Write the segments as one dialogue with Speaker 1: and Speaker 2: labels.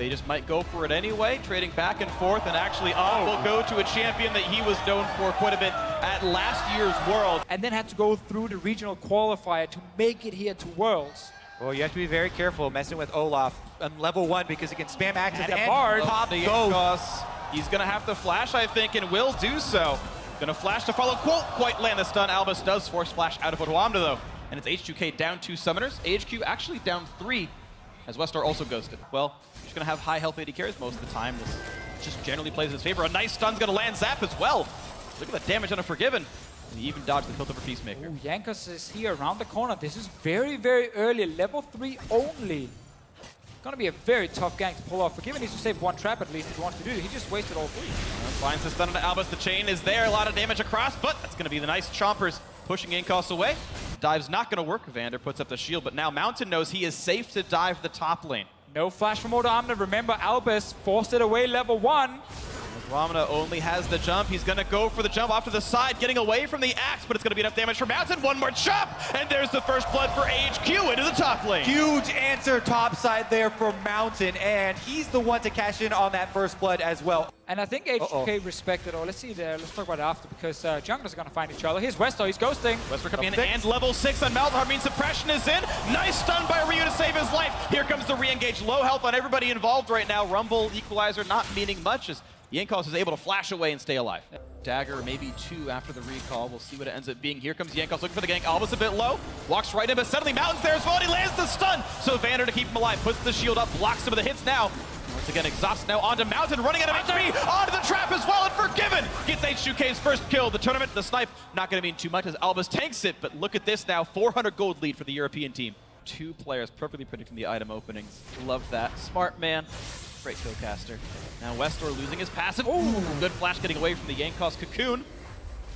Speaker 1: They just might go for it anyway, trading back and forth, and actually will go to a champion that he was known for quite a bit at last year's World.
Speaker 2: And then had to go through the regional qualifier to make it here to Worlds.
Speaker 3: Well, you have to be very careful messing with Olaf on level 1 because he can spam access and
Speaker 1: bars.
Speaker 3: pop
Speaker 1: The
Speaker 3: both.
Speaker 1: Jankos. He's gonna have to flash, I think, and will do so. Gonna flash to follow, won't quite land the stun. Albis does force flash out of Odoamne though. And it's H2K down 2 summoners. AHQ actually down 3, as Westdoor also ghosted. Well, he's gonna have high health AD carries most of the time. This just generally plays in his favor. A nice stun's gonna land Zap as well. Look at the damage on a Forgiven. And he even dodged the tilt over Peacemaker.
Speaker 2: Ooh, Jankos is here around the corner. This is very, very early. Level 3 only. Gonna be a very tough gank to pull off. Forgiven needs to save one trap at least if he wants to do it. He just wasted all 3.
Speaker 1: Finds the stun into Albis. The chain is there. A lot of damage across, but that's gonna be the nice chompers pushing Jankos away. Dive's not gonna work. Vander puts up the shield, but now Mountain knows he is safe to dive the top lane.
Speaker 2: No flash from Odoamne. Remember, Albis forced it away level 1.
Speaker 1: Odoamne only has the jump. He's gonna go for the jump off to the side, getting away from the axe, but it's gonna be enough damage for Mountain. One more chop, and there's the first blood for AHQ into the top lane.
Speaker 3: Huge answer top side there for Mountain, and he's the one to cash in on that first blood as well.
Speaker 2: And I think H2K respected, let's see there, let's talk about it after, because Junglers are gonna find each other. Here's Westdoor, he's ghosting.
Speaker 1: Westdoor coming in, and level 6 on Malzahar means suppression is in. Nice stun by Ryu to save his life. Here comes the re-engage. Low health on everybody involved right now. Rumble equalizer not meaning much as Jankos is able to flash away and stay alive. Dagger, maybe 2 after the recall. We'll see what it ends up being. Here comes Jankos looking for the gank. Albis a bit low. Walks right in, but suddenly Mountain's there as well, and he lands the stun. So Vander to keep him alive. Puts the shield up, blocks some of the hits now. Once again, exhausts now onto Mountain, running out of HP, onto the trap as well, and Forgiven gets H2K's first kill. The tournament, the snipe, not going to mean too much as Albis tanks it, but look at this now, 400 gold lead for the European team. 2 players perfectly predicting the item openings. Love that. Smart man. Great killcaster. Now Westdoor losing his passive. Ooh, good flash getting away from the Jankos cocoon.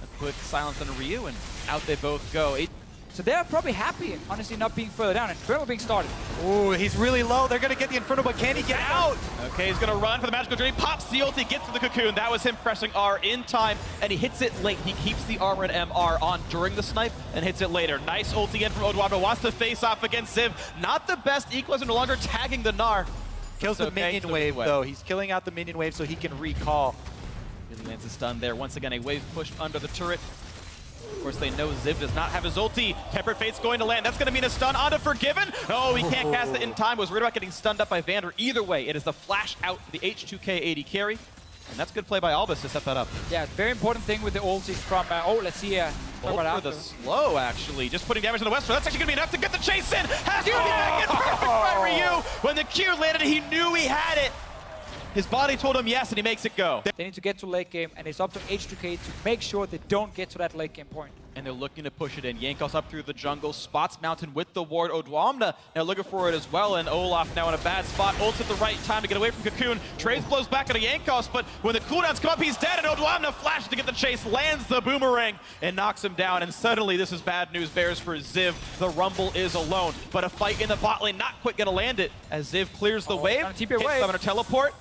Speaker 1: A quick silence on Ryu, and out they both go.
Speaker 2: So they're probably happy, honestly, not being further down. Inferno being started.
Speaker 3: Ooh, he's really low. They're gonna get the Inferno, but can he get out?
Speaker 1: Okay, he's gonna run for the magical journey. Pops the ulti, gets to the cocoon. That was him pressing R in time, and he hits it late. He keeps the armor and MR on during the snipe and hits it later. Nice ulti in from Odoamne. Wants to face off against ZIV. Not the best equalizer, no longer tagging the Gnar.
Speaker 3: Kills the minion wave, though. He's killing out the minion wave so he can recall.
Speaker 1: Really lands a stun there. Once again, a wave pushed under the turret. Of course, they know ZIV does not have his ulti. Tempered Fate's going to land. That's going to mean a stun onto Forgiven. Oh, he can't cast it in time. Was worried about getting stunned up by Vander. Either way, it is the flash out for the H2K AD carry. And that's good play by Albis to set that up.
Speaker 2: Yeah, very important thing with the ulti from, let's see,
Speaker 1: for the slow, actually. Just putting damage on the Westdoor. That's actually going to be enough to get the chase in. Has to be back in. Perfect by Ryu. When the Q landed, he knew he had it. His body told him yes, and he makes it go.
Speaker 2: They need to get to late game, and it's up to H2K to make sure they don't get to that late game point.
Speaker 1: And they're looking to push it in. Jankos up through the jungle, spots Mountain with the ward. Odoamne now looking for it as well, and Olaf now in a bad spot. Ults at the right time to get away from Cocoon. Trades blows back into Jankos, but when the cooldowns come up, he's dead, and Odoamne flashes to get the chase, lands the boomerang, and knocks him down. And suddenly, this is bad news bears for ZIV. The Rumble is alone, but a fight in the bot lane, not quite gonna land it, as ZIV clears the wave, hits Summoner Teleport.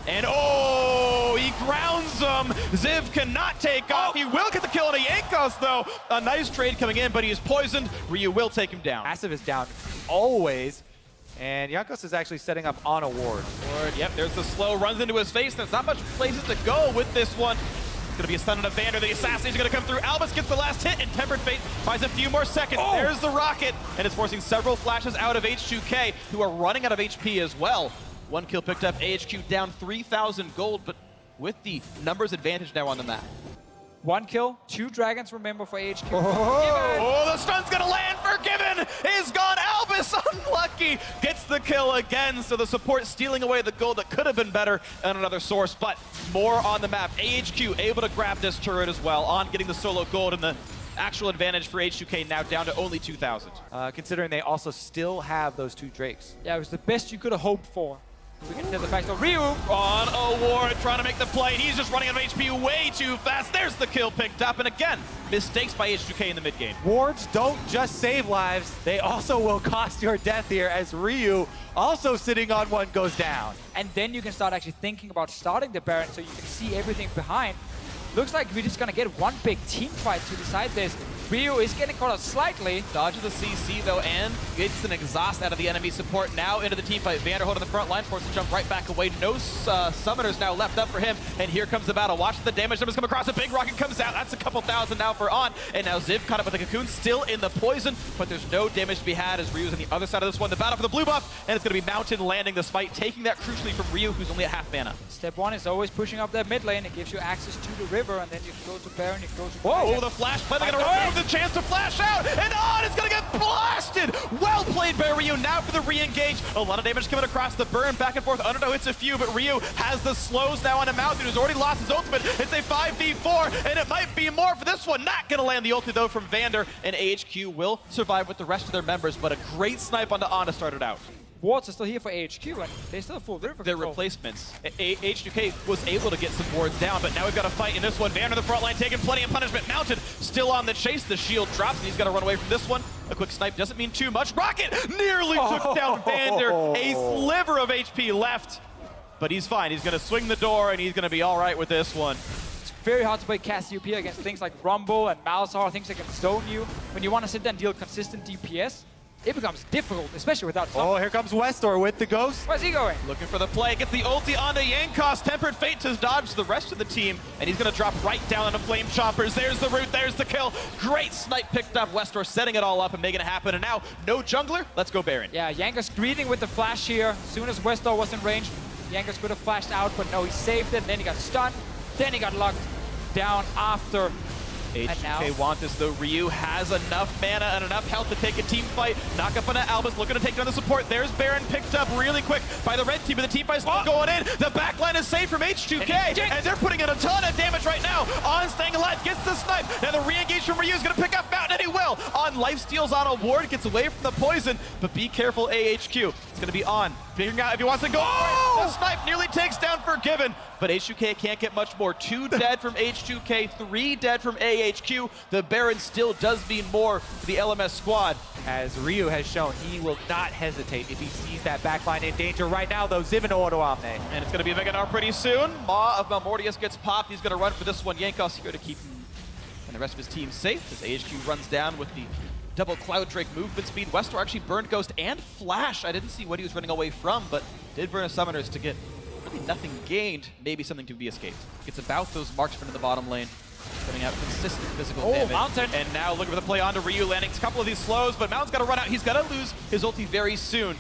Speaker 1: And he grounds him. ZIV cannot take off. He will get the kill on a Jankos, though. A nice trade coming in, but he is poisoned. Ryu will take him down.
Speaker 3: Passive is down always. And Jankos is actually setting up on a ward.
Speaker 1: Yep, there's the slow, runs into his face. There's not much places to go with this one. It's going to be a stun on a Vander. The assassin is going to come through. Albis gets the last hit, and Tempered Fate buys a few more seconds. There's the rocket, and it's forcing several flashes out of H2K, who are running out of HP as well. 1 kill picked up. AHQ down 3,000 gold, but with the numbers advantage now on the map.
Speaker 2: 1 kill, 2 dragons, remember, for AHQ.
Speaker 1: The stun's gonna land. Forgiven is gone. Albis, unlucky, gets the kill again. So the support stealing away the gold that could have been better on another source, but more on the map. AHQ able to grab this turret as well on getting the solo gold, and the actual advantage for H2K now down to only 2,000.
Speaker 3: Considering they also still have those 2 Drakes.
Speaker 2: Yeah, it was the best you could have hoped for. We can tell the fact that Ryu
Speaker 1: on a ward, trying to make the play. He's just running out of HP way too fast. There's the kill picked up, and again, mistakes by H2K in the mid game.
Speaker 3: Wards don't just save lives, they also will cost your death here, as Ryu, also sitting on 1, goes down.
Speaker 2: And then you can start actually thinking about starting the Baron so you can see everything behind. Looks like we're just gonna get one big team fight to decide this. Ryu is getting caught out slightly.
Speaker 1: Dodges the CC though, and gets an exhaust out of the enemy support. Now into the team fight. Vander holding the front line, forced to jump right back away. No summoners now left up for him, and here comes the battle. Watch the damage numbers come across. A big rocket comes out. That's a couple thousand now for On, and now Ziv caught up with the cocoon, still in the poison, but there's no damage to be had as Ryu's on the other side of this one. The battle for the blue buff, and it's going to be Mountain landing the smite, taking that crucially from Ryu, who's only at half mana.
Speaker 2: Step one is always pushing up that mid lane. It gives you access to the river, and then you can go to Baron, you can go to...
Speaker 1: Whoa, the flash play, they're going to remove the chance to flash out, and On is going to get blasted! Well played by Ryu, now for the re-engage. A lot of damage coming across the burn, back and forth. Undertow hits a few, but Ryu has the slows now on a Mountain, who's already lost his ultimate. It's a 5v4, and it might be more for this one. Not going to land the ulti, though, from Vander, and AHQ will survive with the rest of their members, but a great snipe onto On to start it out.
Speaker 2: Wards are still here for AHQ, and they still have full river
Speaker 1: Their
Speaker 2: control.
Speaker 1: replacements. H2K was able to get some wards down, but now we've got a fight in this one. Vander in the front line taking plenty of punishment. Mountain still on the chase. The shield drops, and he's got to run away from this one. A quick snipe doesn't mean too much. Rocket nearly took down Vander. A sliver of HP left, but he's fine. He's going to swing the door, and he's going to be all right with this one.
Speaker 2: It's very hard to play Cassiopeia against things like Rumble and Malzahar, things that can stone you. When you want to sit there and deal consistent DPS, it becomes difficult, especially without something.
Speaker 3: Oh, here comes Westdoor with the ghost.
Speaker 2: Where's he going?
Speaker 1: Looking for the play, gets the ulti onto Jankos. Tempered Fate to dodge the rest of the team, and he's going to drop right down on the Flame Choppers. There's the root, there's the kill. Great snipe picked up. Westdoor setting it all up and making it happen, and now no jungler. Let's go Baron.
Speaker 2: Yeah, Jankos greeting with the flash here. As soon as Westdoor was in range, Jankos could have flashed out, but no, he saved it, and then he got stunned. Then he got locked down after.
Speaker 1: H2K want this though. Ryu has enough mana and enough health to take a team fight. Knock up on Albis, looking to take down the support. There's Baron picked up really quick by the red team, but the team fight's still going in. The backline is safe from H2K, and they're putting in a ton of damage right now. On staying alive, gets the snipe. Now the re-engage from Ryu is going to pick up Mountain, and he will. On lifesteals on a ward, gets away from the poison, but be careful AHQ. It's going to be On, figuring out if he wants to go for it. The snipe nearly takes down Forgiven, but H2K can't get much more. 2 dead from H2K, 3 dead from AHQ. The Baron still does mean more for the LMS squad.
Speaker 3: As Ryu has shown, he will not hesitate if he sees that backline in danger. Right now, though, ZIV and Odoamne.
Speaker 1: And it's going to be a Mega Gnar pretty soon. Maw of Malmortius gets popped. He's going to run for this one. Jankos here to keep him and the rest of his team safe as AHQ runs down with the double Cloud Drake movement speed. Westdoor actually burned Ghost and Flash. I didn't see what he was running away from, but did burn a Summoners to get really nothing gained, maybe something to be escaped. It's about those marks from the bottom lane. Putting out consistent physical damage.
Speaker 2: Mountain.
Speaker 1: And now looking for the play onto Ryu, landing a couple of these slows, but Mountain's got to run out. He's got to lose his ulti very soon.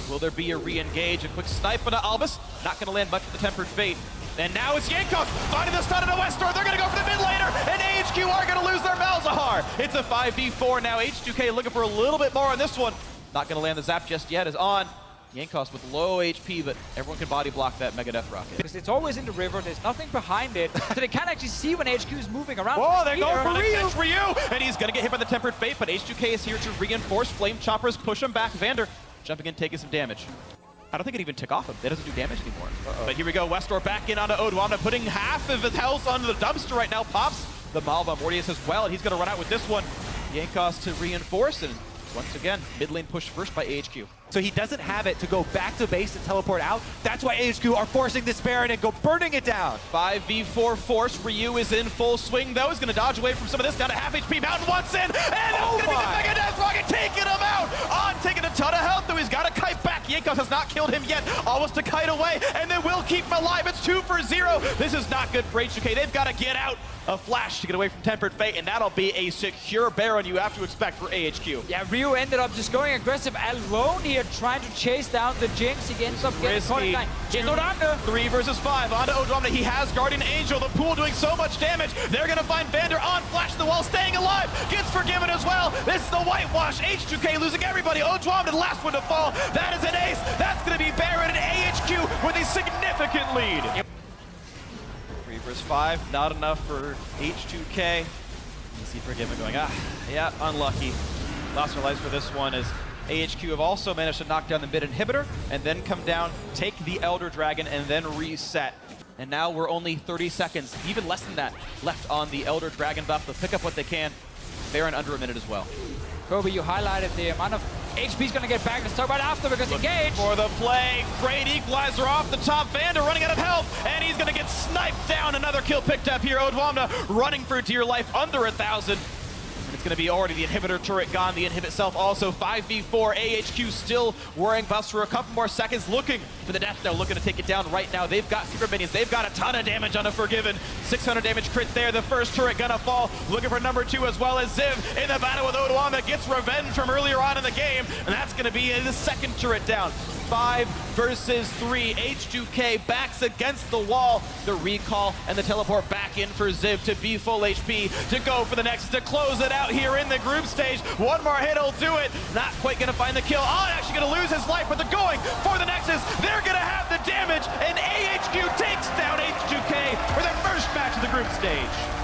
Speaker 1: Will there be a re-engage? A quick snipe onto Albis. Not going to land much with the Tempered Fate. And now it's Jankos finding the stun into Westdoor. They're going to go for the mid laner, and AHQ are going to lose their Malzahar. It's a 5v4 now. H2K looking for a little bit more on this one. Not going to land the zap just yet. Is On. Jankos with low HP, but everyone can body block that Mega Death Rocket.
Speaker 2: Because it's always in the river, there's nothing behind it, so they can't actually see when HQ is moving around.
Speaker 1: Oh, they're going for Ryu! And he's going to get hit by the Tempered Fate, but H2K is here to reinforce. Flame Choppers push him back. Vander jumping in, taking some damage. I don't think it even took off him. It doesn't do damage anymore. But here we go. Westdoor back in onto Odoamne, putting half of his health onto the dumpster right now. Pops the Malva Mortius as well, and he's going to run out with this one. Jankos to reinforce, and once again, mid lane pushed first by AHQ.
Speaker 3: So he doesn't have it to go back to base and teleport out. That's why AHQ are forcing this Baron and go burning it down.
Speaker 1: 5v4 force. Ryu is in full swing, though. He's going to dodge away from some of this. Down to half HP. Mountain wants in. And it's going to be the Mega Death Rocket taking him out. On taking a ton of health, though. He's got a kite back. Jankos has not killed him yet. Almost a kite away, and they will keep him alive. It's 2 for 0. This is not good for H2K. They've got to get out. A flash to get away from Tempered Fate, and that'll be a secure Baron you have to expect for AHQ.
Speaker 2: Yeah, Ryu ended up just going aggressive alone here, trying to chase down the Jinx. He ends up getting caught in line.
Speaker 1: 3 versus 5 onto Odoamne. He has Guardian Angel. The pool doing so much damage. They're going to find Vander on flash the wall, staying alive. Gets Forgiven as well. This is the whitewash. H2K losing everybody. Odoamne, the last one to fall. That is an ace. That's going to be Baron and AHQ with a significant lead. Yep. 3 versus 5, not enough for H2K. You see Forgiven going, yeah, unlucky. Lost their lives for this one as AHQ have also managed to knock down the mid inhibitor and then come down, take the Elder Dragon, and then reset. And now we're only 30 seconds, even less than that, left on the Elder Dragon buff. They'll pick up what they can. Baron under a minute as well.
Speaker 2: Kobe, you highlighted the amount of HP's going to get back. Let's talk about after because engage.
Speaker 1: For the play, great equalizer off the top. Vander running out of health, and he's going to get sniped down. Another kill picked up here. Odoamne running for dear life under 1,000. And it's It's going to be already the inhibitor turret gone, the inhibit self also. 5v4, AHQ still wearing buffs for a couple more seconds, looking for the death. They're looking to take it down right now. They've got super minions. They've got a ton of damage on a Forgiven. 600 damage crit there. The first turret gonna fall. Looking for number 2 as well as ZIV in the battle with Odoamne. Gets revenge from earlier on in the game, and that's going to be the second turret down. 5 versus 3. H2K backs against the wall. The recall and the teleport back in for ZIV to be full HP, to go for the next, to close it out here in the group stage. One more hit will do it. Not quite going to find the kill. Oh, actually going to lose his life, but they're going for the Nexus. They're going to have the damage, and AHQ takes down H2K for their first match of the group stage.